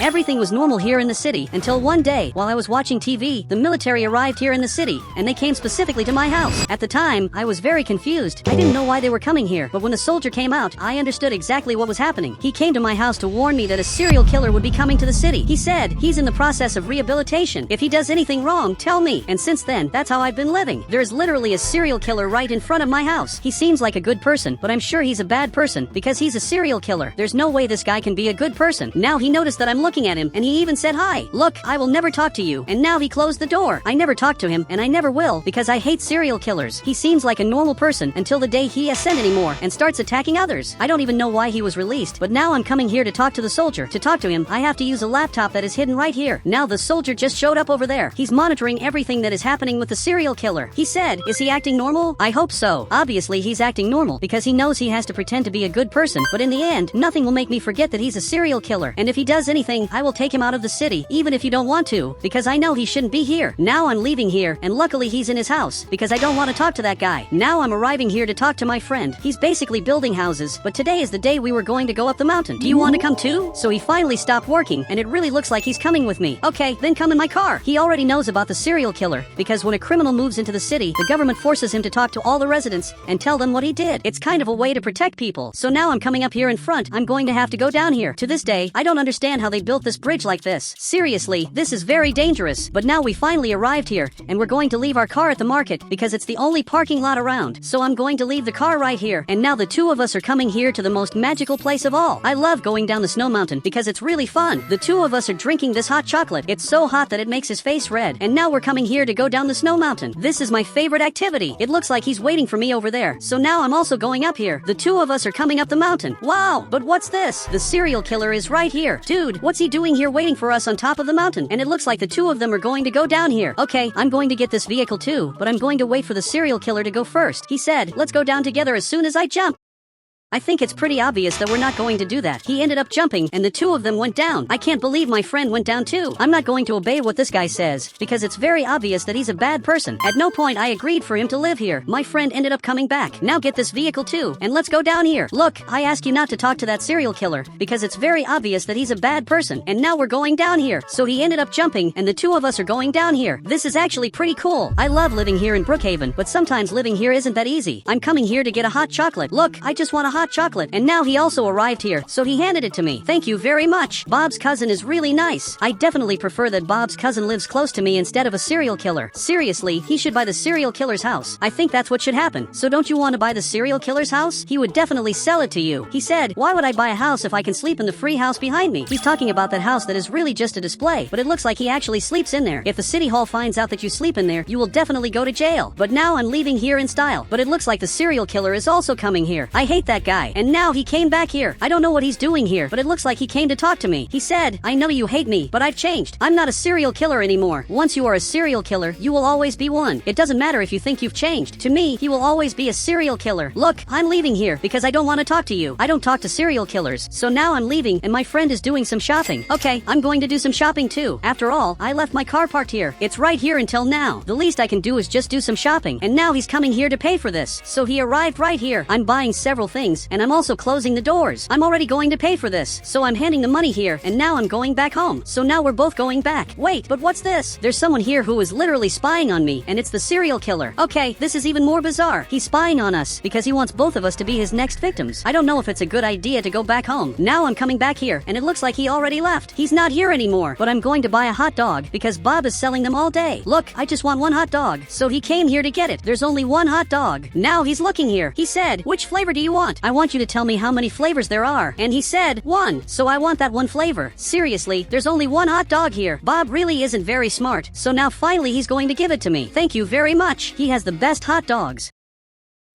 Everything was normal here in the city until one day, while I was watching TV, the military arrived here in the city, and they came specifically to my house. At the time, I was very confused. I didn't know why they were coming here, but when the soldier came out, I understood exactly what was happening. He came to my house to warn me that a serial killer would be coming to the city. He said he's in the process of rehabilitation. If he does anything wrong, tell me. And since then, that's how I've been living. There is literally a serial killer right in front of my house. He seems like a good person, but I'm sure he's a bad person because he's a serial killer. There's no way this guy can be a good person. Now he noticed that I'm looking at him, and he even said hi. Look, I will never talk to you. And now he closed the door. I never talked to him, and I never will, because I hate serial killers. He seems like a normal person until the day he ascends anymore and starts attacking others. I don't even know why he was released, but now I'm coming here to talk to the soldier. To talk to him, I have to use a laptop that is hidden right here. Now the soldier just showed up over there. He's monitoring everything that is happening with the serial killer. He said, is he acting normal? I hope so. Obviously he's acting normal because he knows he has to pretend to be a good person, but in the end, nothing will make me forget that he's a serial killer. And if he does anything, I will take him out of the city, even if you don't want to, because I know he shouldn't be here. Now I'm leaving here, and luckily he's in his house, because I don't want to talk to that guy. Now I'm arriving here to talk to my friend. He's basically building houses, but today is the day we were going to go up the mountain. Do you want to come too? So he finally stopped working, and it really looks like he's coming with me. Okay, then come in my car. He already knows about the serial killer, because when a criminal moves into the city, the government forces him to talk to all the residents and tell them what he did. It's kind of a way to protect people. So now I'm coming up here in front. I'm going to have to go down here. To this day, I don't understand how they built this bridge like this. Seriously, this is very dangerous. But now we finally arrived here, and we're going to leave our car at the market because it's the only parking lot around. So I'm going to leave the car right here, and now the two of us are coming here to the most magical place of all. I love going down the snow mountain because it's really fun. The two of us are drinking this hot chocolate. It's so hot that it makes his face red. And now we're coming here to go down the snow mountain. This is my favorite activity. It looks like he's waiting for me over there. So now I'm also going up here. The two of us are coming up the mountain. Wow, but what's this? The serial killer is right here. Dude, what's he doing here waiting for us on top of the mountain? And it looks like the two of them are going to go down here. Okay, I'm going to get this vehicle too, but I'm going to wait for the serial killer to go first. He said, let's go down together as soon as I jump. I think it's pretty obvious that we're not going to do that. He ended up jumping, and the two of them went down. I can't believe my friend went down too. I'm not going to obey what this guy says, because it's very obvious that he's a bad person. At no point I agreed for him to live here. My friend ended up coming back. Now get this vehicle too, and let's go down here. Look, I asked you not to talk to that serial killer, because it's very obvious that he's a bad person. And now we're going down here. So he ended up jumping, and the two of us are going down here. This is actually pretty cool. I love living here in Brookhaven, but sometimes living here isn't that easy. I'm coming here to get a hot chocolate. Look, I just want a hot chocolate. And now he also arrived here, so he handed it to me. Thank you very much. Bob's cousin is really nice. I definitely prefer that Bob's cousin lives close to me instead of a serial killer. Seriously, he should buy the serial killer's house. I think that's what should happen. So don't you want to buy the serial killer's house? He would definitely sell it to you. He said, why would I buy a house if I can sleep in the free house behind me? He's talking about that house that is really just a display, but it looks like he actually sleeps in there. If the city hall finds out that you sleep in there, you will definitely go to jail. But now I'm leaving here in style. But it looks like the serial killer is also coming here. I hate that guy. And now he came back here. I don't know what he's doing here, but it looks like he came to talk to me. He said, I know you hate me, but I've changed. I'm not a serial killer anymore. Once you are a serial killer, you will always be one. It doesn't matter if you think you've changed. To me, he will always be a serial killer. Look, I'm leaving here because I don't want to talk to you. I don't talk to serial killers. So now I'm leaving, and my friend is doing some shopping. Okay, I'm going to do some shopping too. After all, I left my car parked here. It's right here until now. The least I can do is just do some shopping. And now he's coming here to pay for this. So he arrived right here. I'm buying several things, and I'm also closing the doors. I'm already going to pay for this, so I'm handing the money here, and now I'm going back home. So now we're both going back. Wait, but what's this? There's someone here who is literally spying on me, and it's the serial killer. Okay, this is even more bizarre. He's spying on us because he wants both of us to be his next victims. I don't know if it's a good idea to go back home. Now I'm coming back here, and it looks like he already left. He's not here anymore, but I'm going to buy a hot dog because Bob is selling them all day. Look, I just want one hot dog. So he came here to get it. There's only one hot dog. Now he's looking here. He said, which flavor do you want? I want you to tell me how many flavors there are. And he said, one. So I want that one flavor. Seriously, there's only one hot dog here. Bob really isn't very smart. So now finally he's going to give it to me. Thank you very much. He has the best hot dogs.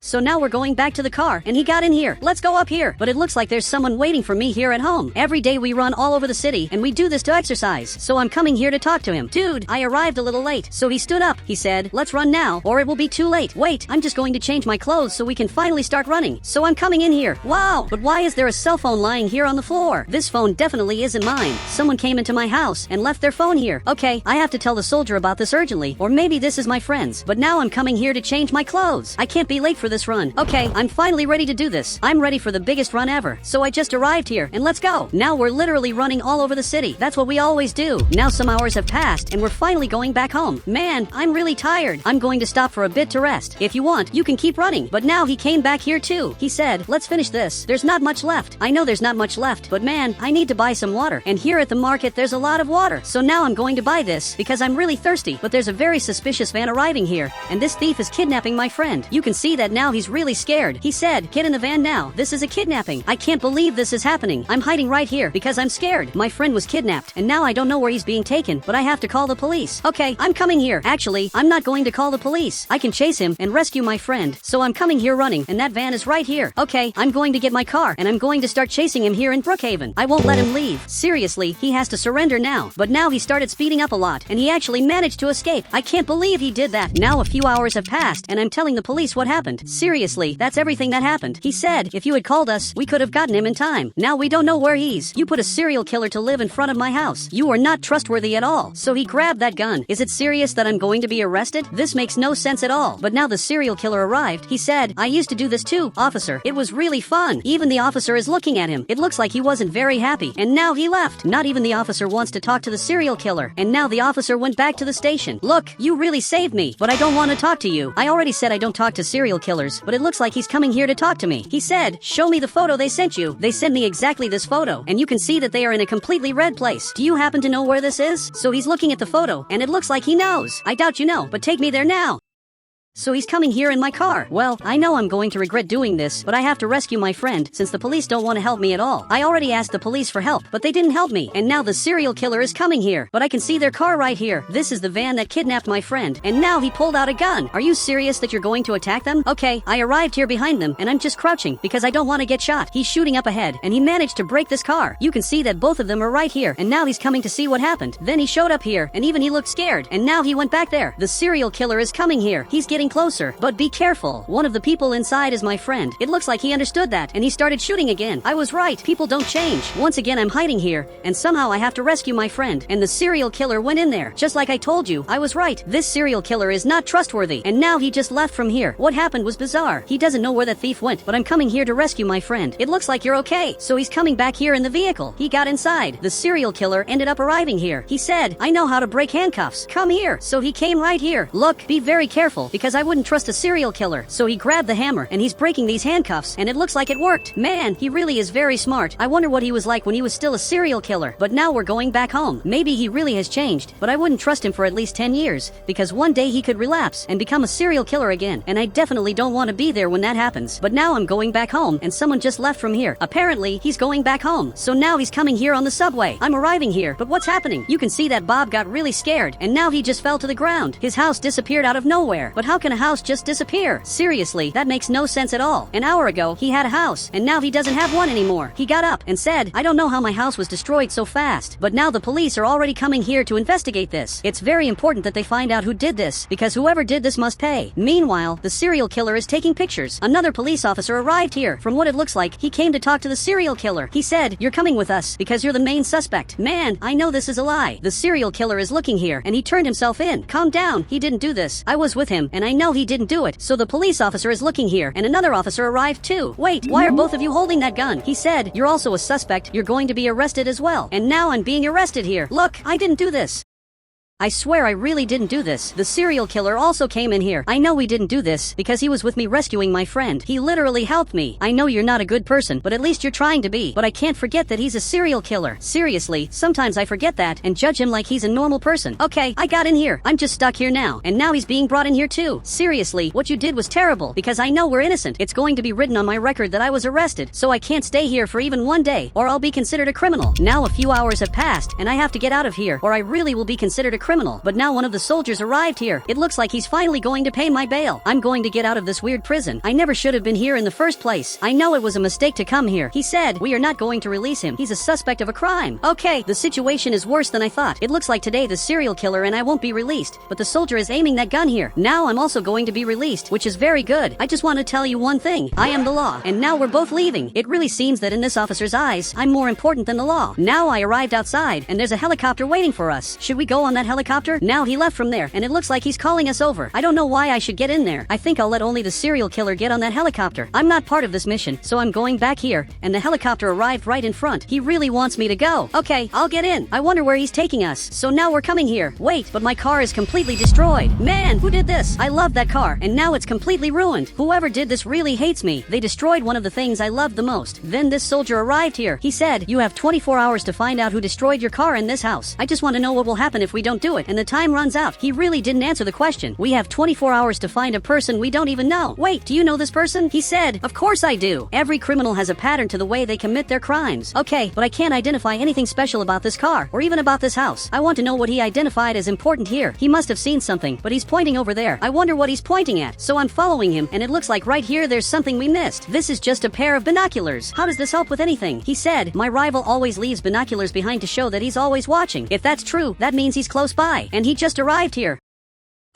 So now we're going back to the car, and he got in here. Let's go up here. But it looks like there's someone waiting for me here at home. Every day we run all over the city, and we do this to exercise. So I'm coming here to talk to him. Dude, I arrived a little late. So he stood up. He said, let's run now, or it will be too late. Wait, I'm just going to change my clothes so we can finally start running. So I'm coming in here. Wow, but why is there a cell phone lying here on the floor? This phone definitely isn't mine. Someone came into my house and left their phone here. Okay, I have to tell the soldier about this urgently, or maybe this is my friend's. But now I'm coming here to change my clothes. I can't be late for for this run. Okay, I'm finally ready to do this. I'm ready for the biggest run ever. So I just arrived here, and let's go. Now we're literally running all over the city. That's what we always do. Now some hours have passed, and we're finally going back home. Man, I'm really tired. I'm going to stop for a bit to rest. If you want, you can keep running. But now he came back here too. He said, let's finish this. There's not much left. I know there's not much left, but man, I need to buy some water. And here at the market, there's a lot of water. So now I'm going to buy this because I'm really thirsty. But there's a very suspicious van arriving here, and this thief is kidnapping my friend. You can see that now he's really scared. He said, get in the van now. This is a kidnapping. I can't believe this is happening. I'm hiding right here because I'm scared. My friend was kidnapped, and now I don't know where he's being taken, but I have to call the police. Okay, I'm coming here. Actually, I'm not going to call the police. I can chase him and rescue my friend. So I'm coming here running, and that van is right here. Okay, I'm going to get my car, and I'm going to start chasing him here in Brookhaven. I won't let him leave. Seriously, he has to surrender now. But now he started speeding up a lot, and he actually managed to escape. I can't believe he did that. Now a few hours have passed, and I'm telling the police what happened. Seriously, that's everything that happened. He said, if you had called us, we could have gotten him in time. Now we don't know where he's. You put a serial killer to live in front of my house. You are not trustworthy at all. So he grabbed that gun. Is it serious that I'm going to be arrested? This makes no sense at all. But now the serial killer arrived. He said, I used to do this too, officer. It was really fun. Even the officer is looking at him. It looks like he wasn't very happy. And now he left. Not even the officer wants to talk to the serial killer. And now the officer went back to the station. Look, you really saved me, but I don't want to talk to you. I already said I don't talk to serial killers, but it looks like he's coming here to talk to me. He said, show me the photo they sent you. They sent me exactly this photo, and you can see that they are in a completely red place. Do you happen to know where this is? So he's looking at the photo, and it looks like he knows. I doubt you know, but take me there now. So he's coming here in my car. Well, I know I'm going to regret doing this, but I have to rescue my friend since the police don't want to help me at all. I already asked the police for help, but they didn't help me. And now the serial killer is coming here. But I can see their car right here. This is the van that kidnapped my friend. And now he pulled out a gun. Are you serious that you're going to attack them? Okay, I arrived here behind them, and I'm just crouching because I don't want to get shot. He's shooting up ahead, and he managed to break this car. You can see that both of them are right here, and now he's coming to see what happened. Then he showed up here, and even he looked scared, and now he went back there. The serial killer is coming here. He's getting closer, but be careful. One of the people inside is my friend. It looks like he understood that, and he started shooting again. I was right. People don't change. Once again, I'm hiding here, and somehow I have to rescue my friend. And the serial killer went in there. Just like I told you, I was right. This serial killer is not trustworthy, and now he just left from here. What happened was bizarre. He doesn't know where that thief went, but I'm coming here to rescue my friend. It looks like you're okay. So he's coming back here in the vehicle. He got inside. The serial killer ended up arriving here. He said, I know how to break handcuffs. Come here. So he came right here. Look, be very careful, because I wouldn't trust a serial killer. So he grabbed the hammer, and he's breaking these handcuffs, and it looks like it worked. Man, he really is very smart. I wonder what he was like when he was still a serial killer. But now we're going back home. Maybe he really has changed, but I wouldn't trust him for at least 10 years, because one day he could relapse and become a serial killer again, and I definitely don't want to be there when that happens. But now I'm going back home, and someone just left from here. Apparently, he's going back home. So now he's coming here on the subway. I'm arriving here, but what's happening? You can see that Bob got really scared, and now he just fell to the ground. His house disappeared out of nowhere. But how can a house just disappear? Seriously, that makes no sense at all. An hour ago, he had a house, and now he doesn't have one anymore. He got up and said, I don't know how my house was destroyed so fast. But now the police are already coming here to investigate this. It's very important that they find out who did this, because whoever did this must pay. Meanwhile, the serial killer is taking pictures. Another police officer arrived here. From what it looks like, he came to talk to the serial killer. He said, you're coming with us because you're the main suspect. Man, I know this is a lie. The serial killer is looking here, and he turned himself in. Calm down. He didn't do this. I was with him, and I know he didn't do it. So the police officer is looking here, and another officer arrived too. Wait, why are both of you holding that gun? He said, you're also a suspect. You're going to be arrested as well. And now I'm being arrested here. Look, I didn't do this. I swear I really didn't do this. The serial killer also came in here. I know he didn't do this because he was with me rescuing my friend. He literally helped me. I know you're not a good person, but at least you're trying to be. But I can't forget that he's a serial killer. Seriously, sometimes I forget that and judge him like he's a normal person. Okay, I got in here. I'm just stuck here now. And now he's being brought in here too. Seriously, what you did was terrible because I know we're innocent. It's going to be written on my record that I was arrested, so I can't stay here for even one day or I'll be considered a criminal. Now a few hours have passed and I have to get out of here or I really will be considered a criminal. But now one of the soldiers arrived here. It looks like he's finally going to pay my bail. I'm going to get out of this weird prison. I never should have been here in the first place. I know it was a mistake to come here. He said, we are not going to release him. He's a suspect of a crime. Okay, the situation is worse than I thought. It looks like today the serial killer and I won't be released, but the soldier is aiming that gun here. Now I'm also going to be released, which is very good. I just want to tell you one thing. I am the law, and now we're both leaving. It really seems that in this officer's eyes, I'm more important than the law. Now I arrived outside, and there's a helicopter waiting for us. Should we go on that helicopter? helicopter? Now he left from there, and it looks like he's calling us over. I don't know why I should get in there. I think I'll let only the serial killer get on that helicopter. I'm not part of this mission, so I'm going back here, and the helicopter arrived right in front. He really wants me to go. Okay, I'll get in. I wonder where he's taking us. So now we're coming here. Wait, but my car is completely destroyed. Man, who did this? I love that car, and now it's completely ruined. Whoever did this really hates me. They destroyed one of the things I loved the most. Then this soldier arrived here. He said, "You have 24 hours to find out who destroyed your car in this house. I just want to know what will happen if we don't do it." And the time runs out. He really didn't answer the question. We have 24 hours to find a person we don't even know. Wait, do you know this person? He said, "Of course I do. Every criminal has a pattern to the way they commit their crimes." Okay, but I can't identify anything special about this car, or even about this house. I want to know what he identified as important here. He must have seen something, but he's pointing over there. I wonder what he's pointing at. So I'm following him, and it looks like right here there's something we missed. This is just a pair of binoculars. How does this help with anything? He said, "My rival always leaves binoculars behind to show that he's always watching." If that's true, that means he's close by, and he just arrived here.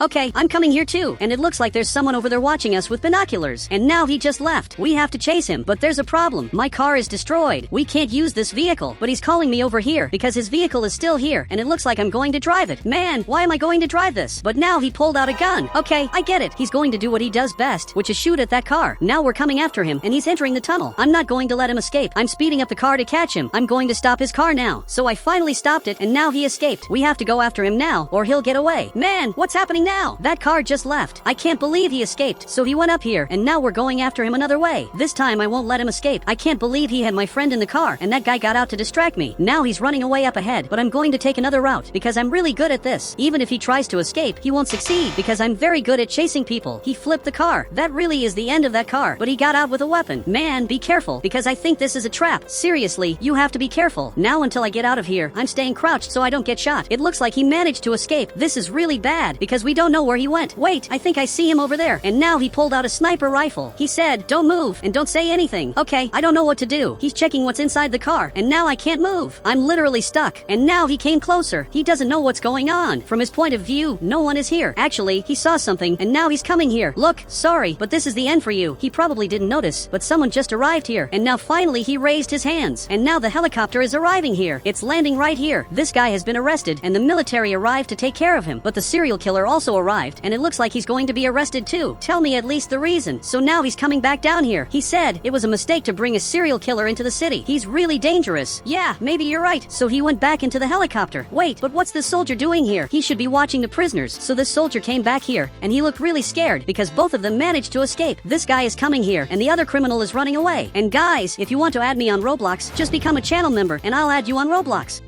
Okay, I'm coming here too, and it looks like there's someone over there watching us with binoculars. And now he just left. We have to chase him, but there's a problem. My car is destroyed. We can't use this vehicle, but he's calling me over here because his vehicle is still here, and it looks like I'm going to drive it. Man, why am I going to drive this? But now he pulled out a gun. Okay, I get it. He's going to do what he does best, which is shoot at that car. Now we're coming after him, and he's entering the tunnel. I'm not going to let him escape. I'm speeding up the car to catch him. I'm going to stop his car now. So I finally stopped it, and now he escaped. We have to go after him now, or he'll get away. Man, what's happening now? That car just left. I can't believe he escaped. So he went up here, and now we're going after him another way. This time I won't let him escape. I can't believe he had my friend in the car, and that guy got out to distract me. Now he's running away up ahead, but I'm going to take another route because I'm really good at this. Even if he tries to escape, he won't succeed because I'm very good at chasing people. He flipped the car. That really is the end of that car, but he got out with a weapon. Man, be careful because I think this is a trap. Seriously, you have to be careful. Now until I get out of here, I'm staying crouched so I don't get shot. It looks like he managed to escape. This is really bad because we don't know where he went. Wait, I think I see him over there. And now he pulled out a sniper rifle. He said, "Don't move and don't say anything." Okay, I don't know what to do. He's checking what's inside the car, and now I can't move. I'm literally stuck. And now he came closer. He doesn't know what's going on. From his point of view, no one is here. Actually, he saw something, and now he's coming here. Look, sorry, but this is the end for you. He probably didn't notice, but someone just arrived here. And now finally he raised his hands. And now the helicopter is arriving here. It's landing right here. This guy has been arrested, and the military arrived to take care of him. But the serial killer also arrived, and it looks like he's going to be arrested too. Tell me at least the reason. So now he's coming back down here. He said it was a mistake to bring a serial killer into the city. He's really dangerous. Yeah, maybe you're right. So he went back into the helicopter. Wait, but what's this soldier doing here? He should be watching the prisoners. So this soldier came back here, and he looked really scared because both of them managed to escape. This guy is coming here, and the other criminal is running away. And guys, if you want to add me on Roblox, just become a channel member, and I'll add you on Roblox.